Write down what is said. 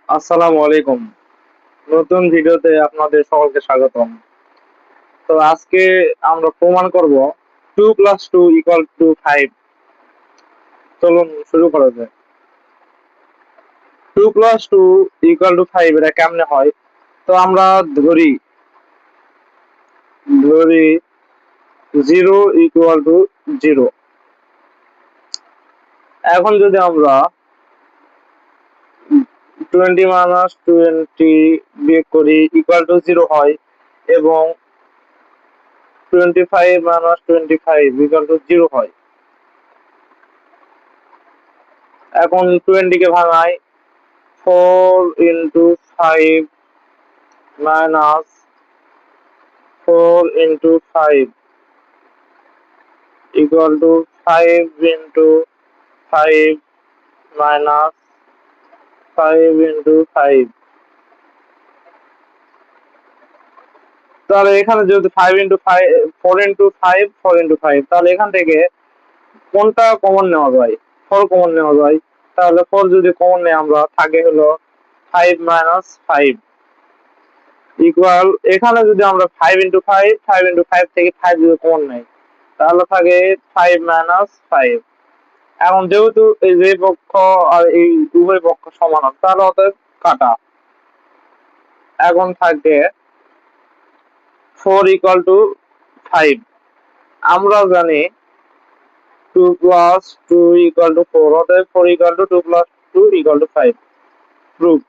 আসসালামু আলাইকুম। নতুন ভিডিওতে আপনাদের সকলকে স্বাগতম। তো আজকে আমরা প্রমাণ করব 2 + 2 = 5। চলুন শুরু করা যাক। 2 + 2 = 5 এটা কেমনে হয়? তো আমরা ধরি ধরি 0 = 0। এখন যদি আমরা 20 - 20 বিয়োগ করি = 0 হয় এবং 25 - 25 = 0 হয়। এখন 20 কে ভাঙাই 4 × 5 minus 4 × 5 equal to 5 × 5 minus 5 × 5। তাহলে এখানে যেহেতু 5 × 5 4 × 5 4 × 5 তাহলে এখান থেকে কোনটা কমন নেওয়া যায়? 4 কমন নেওয়া যায়। তাহলে 4 যদি কমন নেই আমরা থাকে হলো 5 - 5 ইকুয়াল এখানে যদি আমরা 5 × 5 5 × 5 থেকে 5 যদি কমন নেই তাহলে থাকে 5 - 5। এখন যেহেতু এই যে পক্ষ আর এই উভয় পক্ষ সমান তাহলে অতএব কাটা। এখন থাকবে 4 = 5। আমরা জানি 2 + 2 = 4 অতএব 4 = 2 + 2 = 5 প্রুফ।